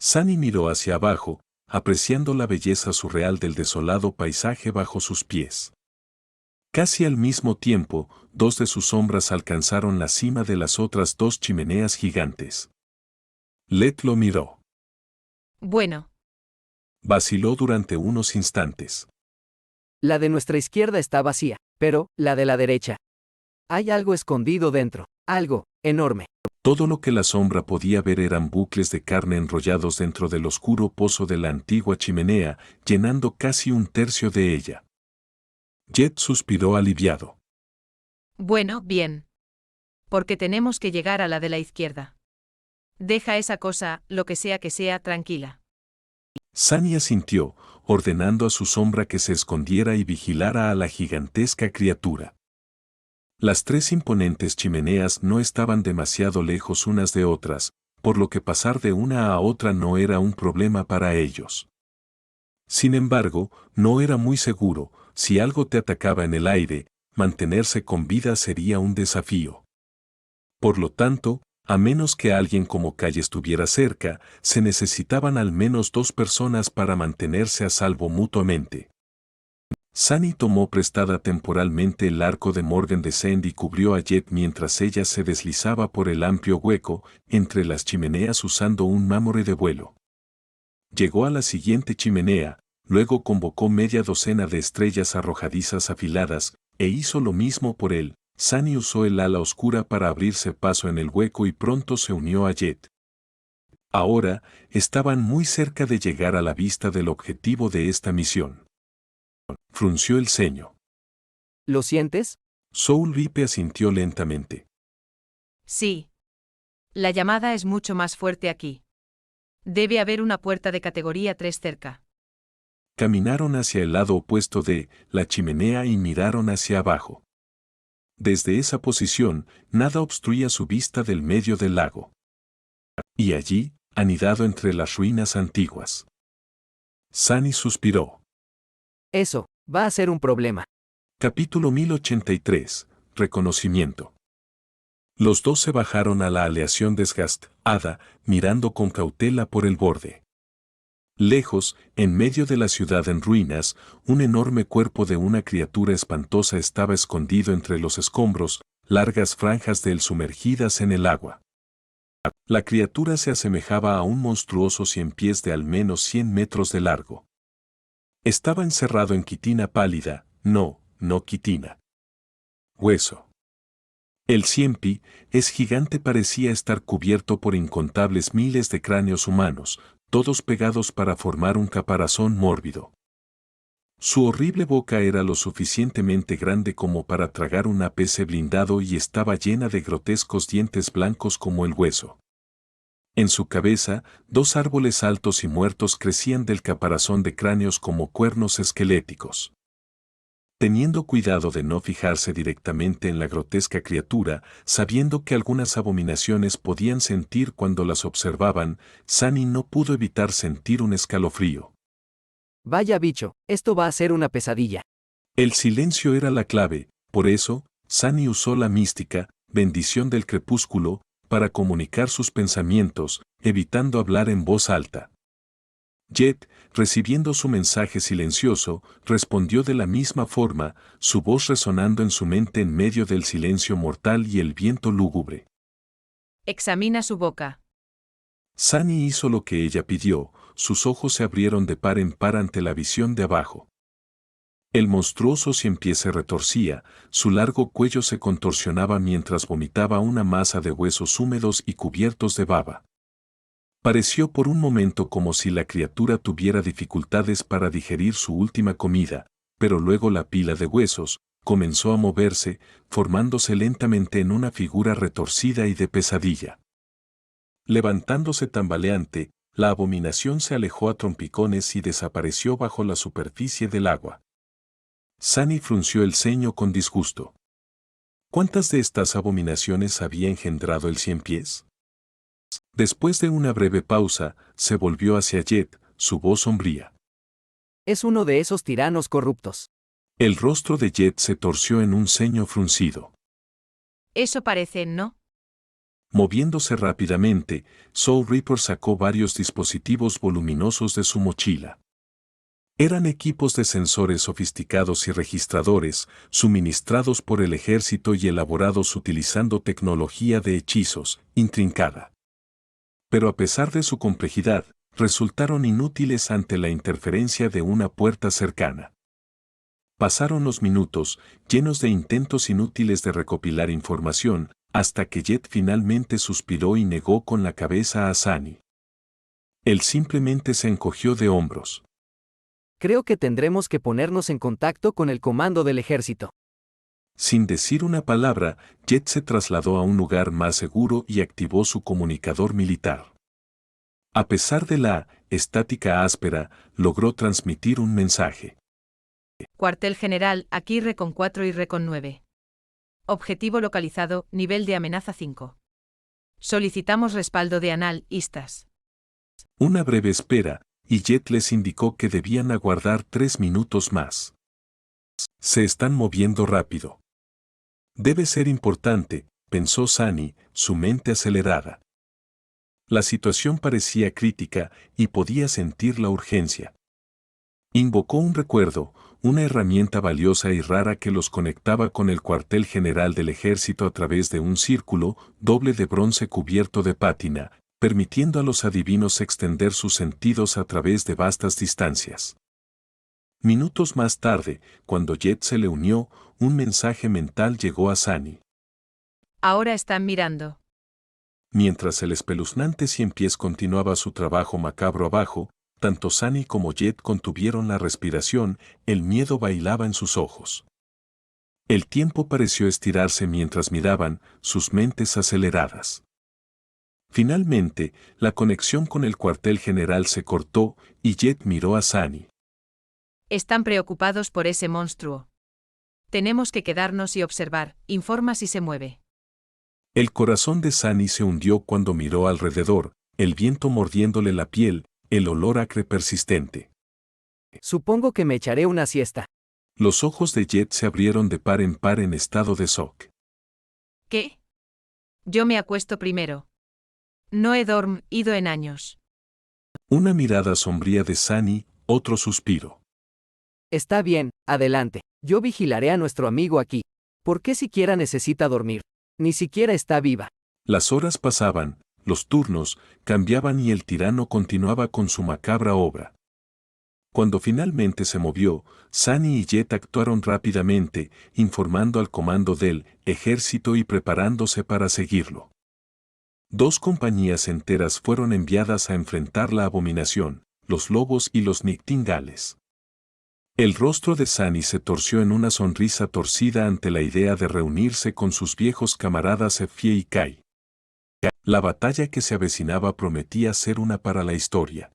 Speaker 1: Sunny miró hacia abajo, apreciando la belleza surreal del desolado paisaje bajo sus pies. Casi al mismo tiempo, 2 de sus sombras alcanzaron la cima de las otras 2 chimeneas gigantes. Led lo miró.
Speaker 4: Bueno.
Speaker 1: Vaciló durante unos instantes.
Speaker 3: La de nuestra izquierda está vacía, pero la de la derecha. Hay algo escondido dentro, algo enorme.
Speaker 1: Todo lo que la sombra podía ver eran bucles de carne enrollados dentro del oscuro pozo de la antigua chimenea, llenando casi 1/3 de ella. Jet suspiró aliviado.
Speaker 4: Bueno, bien. Porque tenemos que llegar a la de la izquierda. Deja esa cosa, lo que sea, tranquila.
Speaker 1: Sunny asintió, ordenando a su sombra que se escondiera y vigilara a la gigantesca criatura. Las 3 imponentes chimeneas no estaban demasiado lejos unas de otras, por lo que pasar de una a otra no era un problema para ellos. Sin embargo, no era muy seguro, si algo te atacaba en el aire, mantenerse con vida sería un desafío. Por lo tanto, a menos que alguien como Calle estuviera cerca, se necesitaban al menos 2 personas para mantenerse a salvo mutuamente. Sunny tomó prestada temporalmente el arco de Morgan Descent y cubrió a Jet mientras ella se deslizaba por el amplio hueco entre las chimeneas usando un mamore de vuelo. Llegó a la siguiente chimenea, luego convocó media docena de estrellas arrojadizas afiladas, e hizo lo mismo por él. Sunny usó el ala oscura para abrirse paso en el hueco y pronto se unió a Jet. Ahora, estaban muy cerca de llegar a la vista del objetivo de esta misión. Frunció el ceño.
Speaker 3: ¿Lo sientes?
Speaker 1: Soul Ripe asintió lentamente.
Speaker 4: Sí. La llamada es mucho más fuerte aquí. Debe haber una puerta de categoría 3 cerca.
Speaker 1: Caminaron hacia el lado opuesto de la chimenea y miraron hacia abajo. Desde esa posición, nada obstruía su vista del medio del lago. Y allí, anidado entre las ruinas antiguas. Sunny suspiró.
Speaker 3: Eso, va a ser un problema.
Speaker 1: Capítulo 1083. Reconocimiento. Los 2 se bajaron a la aleación desgastada, mirando con cautela por el borde. Lejos, en medio de la ciudad en ruinas, un enorme cuerpo de una criatura espantosa estaba escondido entre los escombros, largas franjas de él sumergidas en el agua. La criatura se asemejaba a un monstruoso 100 pies de al menos 100 metros de largo. Estaba encerrado en quitina pálida, no quitina. Hueso. El ciempi, es gigante, parecía estar cubierto por incontables miles de cráneos humanos, todos pegados para formar un caparazón mórbido. Su horrible boca era lo suficientemente grande como para tragar un APC blindado y estaba llena de grotescos dientes blancos como el hueso. En su cabeza, 2 árboles altos y muertos crecían del caparazón de cráneos como cuernos esqueléticos. Teniendo cuidado de no fijarse directamente en la grotesca criatura, sabiendo que algunas abominaciones podían sentir cuando las observaban, Sunny no pudo evitar sentir un escalofrío.
Speaker 3: Vaya bicho, esto va a ser una pesadilla.
Speaker 1: El silencio era la clave, por eso, Sunny usó la mística, bendición del crepúsculo, para comunicar sus pensamientos, evitando hablar en voz alta. Jet, recibiendo su mensaje silencioso, respondió de la misma forma, su voz resonando en su mente en medio del silencio mortal y el viento lúgubre.
Speaker 4: Examina su boca.
Speaker 1: Sunny hizo lo que ella pidió, sus ojos se abrieron de par en par ante la visión de abajo. El monstruoso ciempié se retorcía, su largo cuello se contorsionaba mientras vomitaba una masa de huesos húmedos y cubiertos de baba. Pareció por un momento como si la criatura tuviera dificultades para digerir su última comida, pero luego la pila de huesos comenzó a moverse, formándose lentamente en una figura retorcida y de pesadilla. Levantándose tambaleante, la abominación se alejó a trompicones y desapareció bajo la superficie del agua. Sunny frunció el ceño con disgusto. ¿Cuántas de estas abominaciones había engendrado el ciempiés? Después de una breve pausa, se volvió hacia Jet, su voz sombría.
Speaker 3: Es uno de esos tiranos corruptos.
Speaker 1: El rostro de Jet se torció en un ceño fruncido.
Speaker 4: Eso parece, ¿no?
Speaker 1: Moviéndose rápidamente, Soul Reaper sacó varios dispositivos voluminosos de su mochila. Eran equipos de sensores sofisticados y registradores, suministrados por el ejército y elaborados utilizando tecnología de hechizos, intrincada. Pero a pesar de su complejidad, resultaron inútiles ante la interferencia de una puerta cercana. Pasaron los minutos, llenos de intentos inútiles de recopilar información, hasta que Jet finalmente suspiró y negó con la cabeza a Sunny. Él simplemente se encogió de hombros.
Speaker 3: Creo que tendremos que ponernos en contacto con el comando del ejército.
Speaker 1: Sin decir una palabra, Jet se trasladó a un lugar más seguro y activó su comunicador militar. A pesar de la estática áspera, logró transmitir un mensaje.
Speaker 4: Cuartel general, aquí Recon 4 y Recon 9. Objetivo localizado, nivel de amenaza 5. Solicitamos respaldo de analistas.
Speaker 1: Una breve espera, y Jet les indicó que debían aguardar 3 minutos más. Se están moviendo rápido. Debe ser importante, pensó Sunny, su mente acelerada. La situación parecía crítica y podía sentir la urgencia. Invocó un recuerdo, una herramienta valiosa y rara que los conectaba con el cuartel general del ejército a través de un círculo doble de bronce cubierto de pátina, permitiendo a los adivinos extender sus sentidos a través de vastas distancias. Minutos más tarde, cuando Jet se le unió, un mensaje mental llegó a Sunny.
Speaker 4: Ahora están mirando.
Speaker 1: Mientras el espeluznante ciempiés continuaba su trabajo macabro abajo, tanto Sunny como Jet contuvieron la respiración, el miedo bailaba en sus ojos. El tiempo pareció estirarse mientras miraban, sus mentes aceleradas. Finalmente, la conexión con el cuartel general se cortó y Jet miró a Sunny.
Speaker 4: Están preocupados por ese monstruo. Tenemos que quedarnos y observar, informa si se mueve.
Speaker 1: El corazón de Sunny se hundió cuando miró alrededor, el viento mordiéndole la piel, el olor acre persistente.
Speaker 3: Supongo que me echaré una siesta.
Speaker 1: Los ojos de Jet se abrieron de par en estado de shock.
Speaker 4: ¿Qué? Yo me acuesto primero. No he dormido en años.
Speaker 1: Una mirada sombría de Sunny, otro suspiro.
Speaker 3: Está bien, adelante. Yo vigilaré a nuestro amigo aquí. ¿Por qué siquiera necesita dormir? Ni siquiera está viva.
Speaker 1: Las horas pasaban, los turnos cambiaban y el tirano continuaba con su macabra obra. Cuando finalmente se movió, Sunny y Jet actuaron rápidamente, informando al comando del ejército y preparándose para seguirlo. 2 compañías enteras fueron enviadas a enfrentar la abominación, los lobos y los Nightingales. El rostro de Sunny se torció en una sonrisa torcida ante la idea de reunirse con sus viejos camaradas Effie y Kai. La batalla que se avecinaba prometía ser una para la historia.